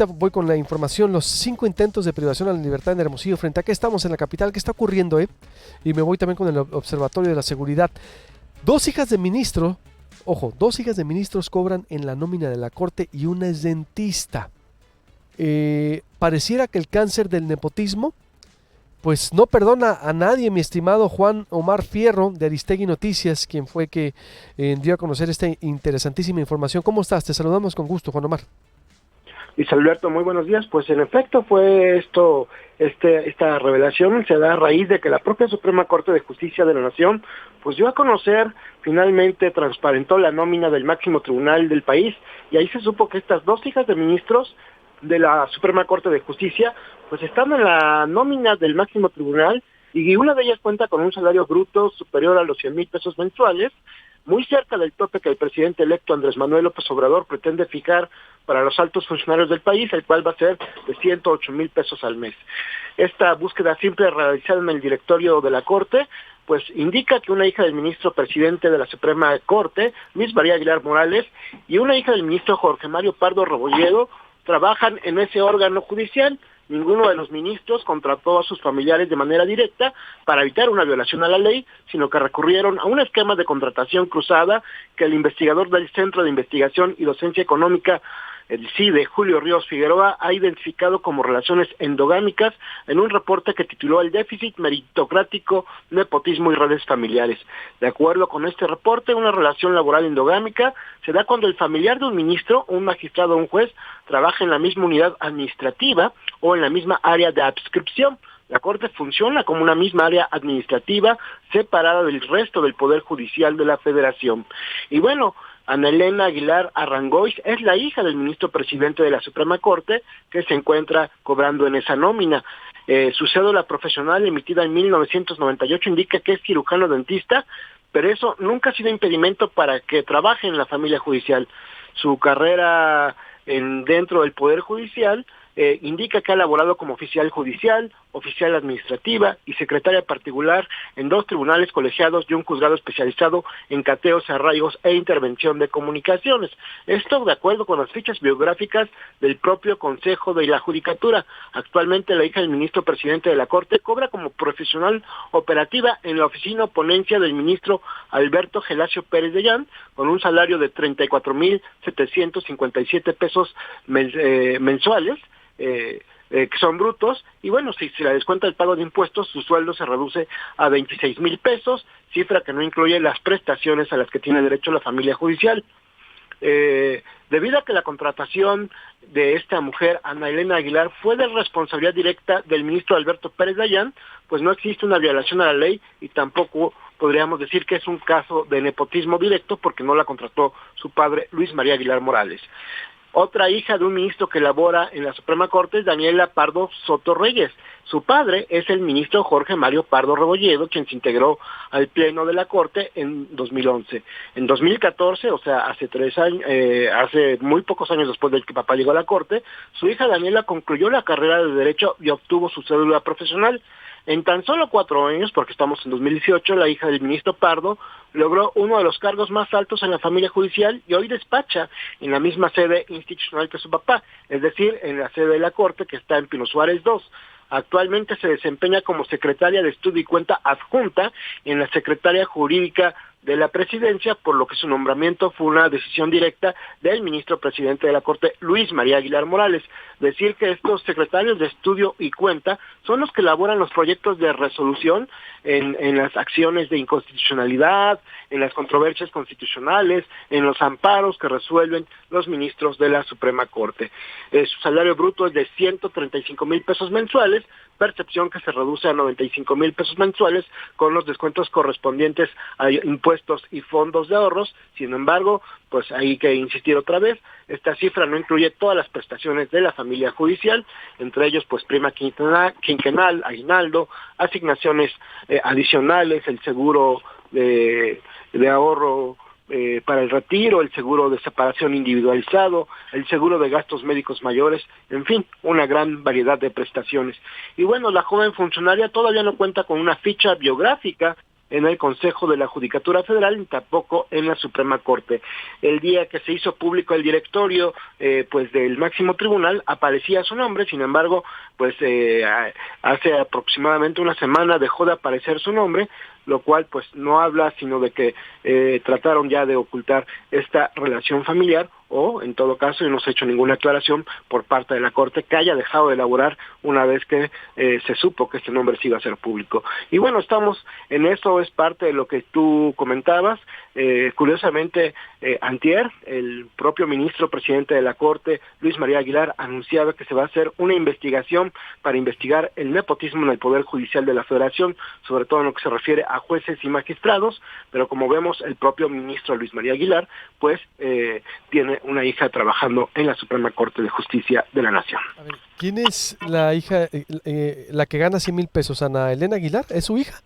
Voy con la información, los 5 intentos de privación a la libertad en Hermosillo. Frente a qué estamos en la capital, qué está ocurriendo, y me voy también con el Observatorio de la Seguridad. Dos hijas de ministro, ojo, dos hijas de ministros cobran en la nómina de la corte y una es dentista. Pareciera que el cáncer del nepotismo pues no perdona a nadie, mi estimado Juan Omar Fierro de Aristegui Noticias, quien fue que dio a conocer esta interesantísima información. ¿Cómo estás? Te saludamos con gusto, Juan Omar. Luis Alberto, muy buenos días. Pues en efecto fue esta revelación se da a raíz de que la propia Suprema Corte de Justicia de la Nación pues dio a conocer, finalmente transparentó la nómina del máximo tribunal del país, y ahí se supo que estas dos hijas de ministros de la Suprema Corte de Justicia pues están en la nómina del máximo tribunal, y una de ellas cuenta con un salario bruto superior a los 100,000 pesos mensuales, muy cerca del tope que el presidente electo Andrés Manuel López Obrador pretende fijar para los altos funcionarios del país, el cual va a ser de 108,000 pesos al mes. Esta búsqueda simple realizada en el directorio de la Corte pues indica que una hija del ministro presidente de la Suprema Corte, Luis María Aguilar Morales, y una hija del ministro Jorge Mario Pardo Rebolledo trabajan en ese órgano judicial. Ninguno de los ministros contrató a sus familiares de manera directa para evitar una violación a la ley, sino que recurrieron a un esquema de contratación cruzada que el investigador del Centro de Investigación y Docencia Económica, el CIDE, Julio Ríos Figueroa, ha identificado como relaciones endogámicas en un reporte que tituló El déficit meritocrático, nepotismo y redes familiares. De acuerdo con este reporte, una relación laboral endogámica se da cuando el familiar de un ministro, un magistrado o un juez trabaja en la misma unidad administrativa o en la misma área de adscripción. La Corte funciona como una misma área administrativa separada del resto del Poder Judicial de la Federación. Y bueno, Ana Elena Aguilar Arrangois es la hija del ministro presidente de la Suprema Corte, que se encuentra cobrando en esa nómina. Su cédula profesional emitida en 1998 indica que es cirujano dentista, pero eso nunca ha sido impedimento para que trabaje en la familia judicial. Su carrera dentro del Poder Judicial indica que ha laborado como oficial judicial, oficial administrativa y secretaria particular en 2 tribunales colegiados y un juzgado especializado en cateos, arraigos e intervención de comunicaciones. Esto de acuerdo con las fichas biográficas del propio Consejo de la Judicatura. Actualmente la hija del ministro presidente de la Corte cobra como profesional operativa en la oficina o ponencia del ministro Alberto Gelacio Pérez de Llán, con un salario de 34,757 pesos mensuales, que son brutos, y bueno, si se le descuenta el pago de impuestos, su sueldo se reduce a 26,000 pesos, cifra que no incluye las prestaciones a las que tiene derecho la familia judicial. Debido a que la contratación de esta mujer, Ana Elena Aguilar, fue de responsabilidad directa del ministro Alberto Pérez Dayán, pues no existe una violación a la ley y tampoco podríamos decir que es un caso de nepotismo directo porque no la contrató su padre Luis María Aguilar Morales. Otra hija de un ministro que labora en la Suprema Corte es Daniela Pardo Soto Reyes. Su padre es el ministro Jorge Mario Pardo Rebolledo, quien se integró al Pleno de la Corte en 2011. En 2014, o sea, hace 3 años, hace muy pocos años después de que papá llegó a la Corte, su hija Daniela concluyó la carrera de Derecho y obtuvo su cédula profesional. En tan solo 4 años, porque estamos en 2018, la hija del ministro Pardo logró uno de los cargos más altos en la familia judicial y hoy despacha en la misma sede institucional que su papá, es decir, en la sede de la Corte que está en Pino Suárez 2. Actualmente se desempeña como secretaria de Estudio y Cuenta adjunta en la Secretaría Jurídica de la Presidencia, por lo que su nombramiento fue una decisión directa del ministro presidente de la Corte, Luis María Aguilar Morales. Decir que estos secretarios de Estudio y Cuenta son los que elaboran los proyectos de resolución en las acciones de inconstitucionalidad, en las controversias constitucionales, en los amparos que resuelven los ministros de la Suprema Corte. Su salario bruto es de 135,000 pesos mensuales, percepción que se reduce a 95,000 pesos mensuales con los descuentos correspondientes a impuestos y fondos de ahorros. Sin embargo, pues hay que insistir otra vez, esta cifra no incluye todas las prestaciones de la familia judicial, entre ellos pues prima quinquenal, aguinaldo, asignaciones adicionales, el seguro de ahorro para el retiro, el seguro de separación individualizado, el seguro de gastos médicos mayores, en fin, una gran variedad de prestaciones. Y bueno, la joven funcionaria todavía no cuenta con una ficha biográfica en el Consejo de la Judicatura Federal, ni tampoco en la Suprema Corte. El día que se hizo público el directorio pues del máximo tribunal, aparecía su nombre. Sin embargo, pues hace aproximadamente una semana dejó de aparecer su nombre, lo cual pues no habla sino de que trataron ya de ocultar esta relación familiar, o en todo caso, y no se ha hecho ninguna aclaración por parte de la Corte que haya dejado de elaborar una vez que se supo que este nombre sí iba a ser público. Y bueno, estamos en eso, es parte de lo que tú comentabas. Curiosamente, antier, el propio ministro presidente de la Corte, Luis María Aguilar, anunciaba que se va a hacer una investigación para investigar el nepotismo en el Poder Judicial de la Federación, sobre todo en lo que se refiere a jueces y magistrados, pero como vemos, el propio ministro Luis María Aguilar, pues tiene una hija trabajando en la Suprema Corte de Justicia de la Nación. A ver, ¿quién es la hija, la que gana 100,000 pesos? ¿Ana Elena Aguilar? ¿Es su hija?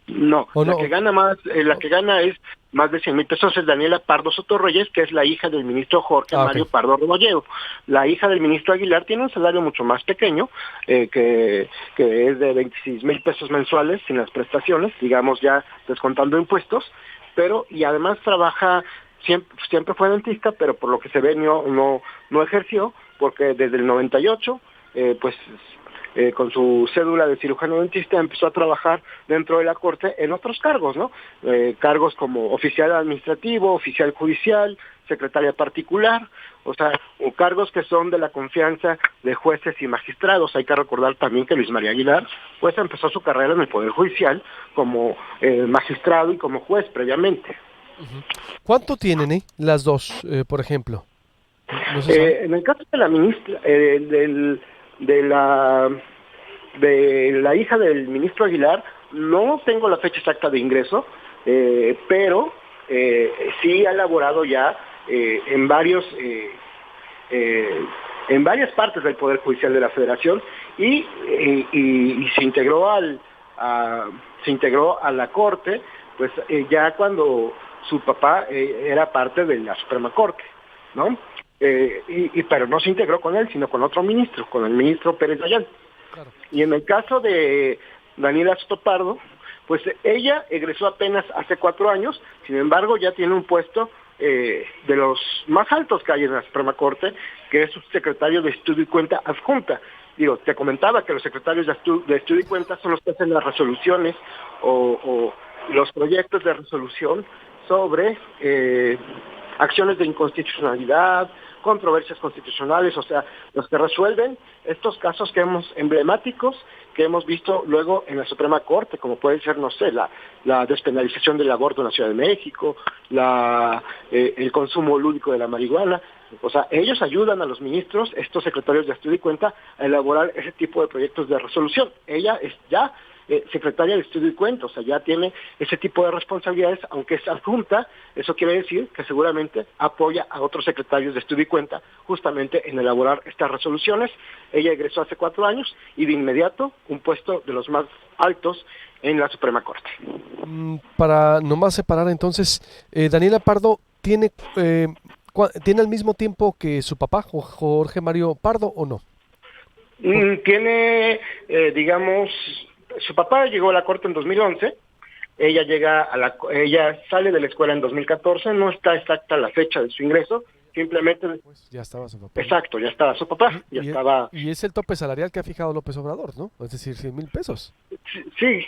No, ¿O la no? que gana más, la que gana es más de 100,000 pesos, es Daniela Pardo Soto Reyes, que es la hija del ministro Jorge Mario Ok. Pardo Rebolledo. La hija del ministro Aguilar tiene un salario mucho más pequeño, que es de 26,000 pesos mensuales sin las prestaciones, digamos ya descontando impuestos, pero y además trabaja, siempre fue dentista, pero por lo que se ve no ejerció, porque desde el 98, pues con su cédula de cirujano dentista empezó a trabajar dentro de la Corte en otros cargos, ¿no? Cargos como oficial administrativo, oficial judicial, secretaria particular, o sea, cargos que son de la confianza de jueces y magistrados. Hay que recordar también que Luis María Aguilar, pues empezó su carrera en el Poder Judicial como magistrado y como juez previamente. Uh-huh. ¿Cuánto tienen, las dos, por ejemplo? ¿No se sabe? En el caso de la ministra, de la hija del ministro Aguilar, no tengo la fecha exacta de ingreso, pero sí ha elaborado ya en varias partes del Poder Judicial de la Federación y se integró a la Corte, pues ya cuando su papá era parte de la Suprema Corte, ¿no? Pero no se integró con él, sino con otro ministro, con el ministro Pérez Dayán. Claro. Y en el caso de Daniela Soto Pardo, pues ella egresó apenas hace 4 años, sin embargo ya tiene un puesto de los más altos que hay en la Suprema Corte, que es subsecretario de Estudio y Cuenta adjunta. Digo, te comentaba que los secretarios de Estudio y Cuenta son los que hacen las resoluciones o los proyectos de resolución sobre acciones de inconstitucionalidad, controversias constitucionales, o sea, los que resuelven estos casos emblemáticos que hemos visto luego en la Suprema Corte, como puede ser, no sé, la despenalización del aborto en la Ciudad de México, el consumo lúdico de la marihuana. O sea, ellos ayudan a los ministros, estos secretarios de Estudio y Cuenta, a elaborar ese tipo de proyectos de resolución. Ella es ya secretaria de Estudio y Cuenta, o sea, ya tiene ese tipo de responsabilidades, aunque es adjunta. Eso quiere decir que seguramente apoya a otros secretarios de Estudio y Cuenta justamente en elaborar estas resoluciones. Ella egresó hace 4 años y de inmediato un puesto de los más altos en la Suprema Corte. Para nomás separar entonces, Daniela Pardo tiene al mismo tiempo que su papá, Jorge Mario Pardo, ¿o no? Tiene, digamos, su papá llegó a la Corte en 2011, ella sale de la escuela en 2014, no está exacta la fecha de su ingreso, simplemente... Pues ya estaba su papá. Exacto, ya estaba su papá, Y es el tope salarial que ha fijado López Obrador, ¿no? Es decir, 100,000 pesos. Sí,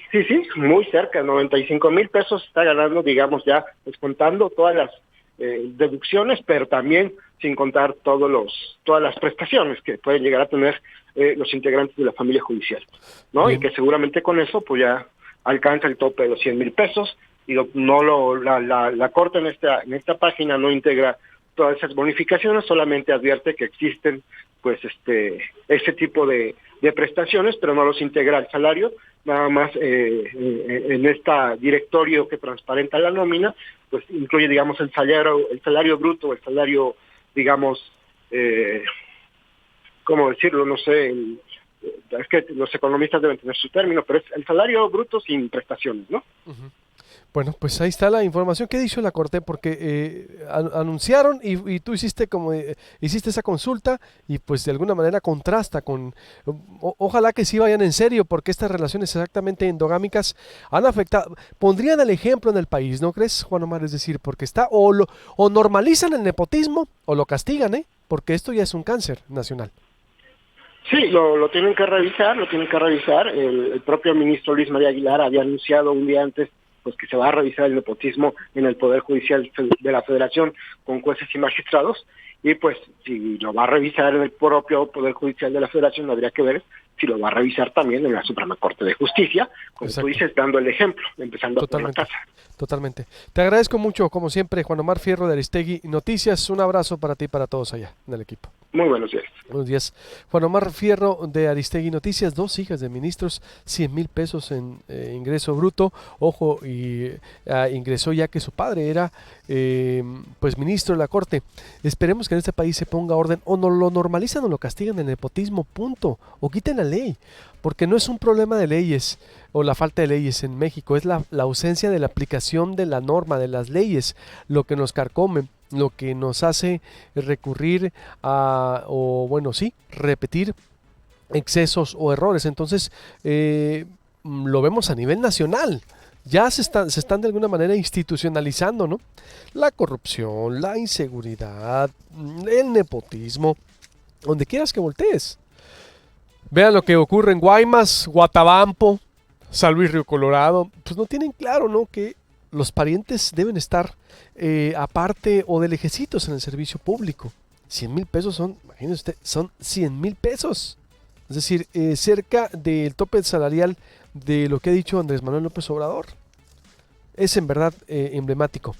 muy cerca, 95,000 pesos está ganando, digamos, ya descontando todas las deducciones, pero también sin contar todas las prestaciones que pueden llegar a tener los integrantes de la familia judicial, ¿no? Bien. Y que seguramente con eso pues ya alcanza el tope de los 100,000 pesos, y la Corte en esta página no integra todas esas bonificaciones, solamente advierte que existen pues ese tipo de prestaciones, pero no los integra al salario. Nada más en este directorio que transparenta la nómina, pues incluye, digamos, el salario bruto, el salario, digamos, ¿cómo decirlo? No sé, es que los economistas deben tener su término, pero es el salario bruto sin prestaciones, ¿no? Uh-huh. Bueno, pues ahí está la información. ¿Qué dicho la Corte? Porque anunciaron y tú hiciste hiciste esa consulta y pues de alguna manera contrasta con... ojalá que sí vayan en serio porque estas relaciones exactamente endogámicas han afectado, pondrían el ejemplo en el país, ¿no crees, Juan Omar? Es decir, porque está o normalizan el nepotismo o lo castigan, ¿eh? Porque esto ya es un cáncer nacional. Sí, lo tienen que revisar, lo tienen que revisar. El propio ministro Luis María Aguilar había anunciado un día antes pues que se va a revisar el nepotismo en el Poder Judicial de la Federación con jueces y magistrados, y pues si lo va a revisar en el propio Poder Judicial de la Federación, habría que ver si lo va a revisar también en la Suprema Corte de Justicia, como Exacto. tú dices, dando el ejemplo, empezando por la tasa. Totalmente. Te agradezco mucho, como siempre, Juan Omar Fierro de Aristegui Noticias. Un abrazo para ti y para todos allá en el equipo. Muy buenos días. Buenos días. Juan Omar Fierro de Aristegui Noticias, 2 hijas de ministros, 100,000 pesos en ingreso bruto. Ojo, y ingresó ya que su padre era pues ministro de la Corte. Esperemos que en este país se ponga orden, o no lo normalizan o lo castigan el nepotismo, punto. O quiten la ley, porque no es un problema de leyes o la falta de leyes en México, es la ausencia de la aplicación de la norma, de las leyes, lo que nos carcome, lo que nos hace recurrir o bueno, sí, repetir excesos o errores. Entonces, lo vemos a nivel nacional. Ya se están de alguna manera institucionalizando, ¿no? La corrupción, la inseguridad, el nepotismo, donde quieras que voltees. Vean lo que ocurre en Guaymas, Guatabampo, San Luis Río Colorado. Pues no tienen claro, ¿no? Que los parientes deben estar aparte o de lejecitos en el servicio público. 100,000 pesos son, imagínense usted, son 100,000 pesos. Es decir, cerca del tope salarial de lo que ha dicho Andrés Manuel López Obrador. Es en verdad emblemático.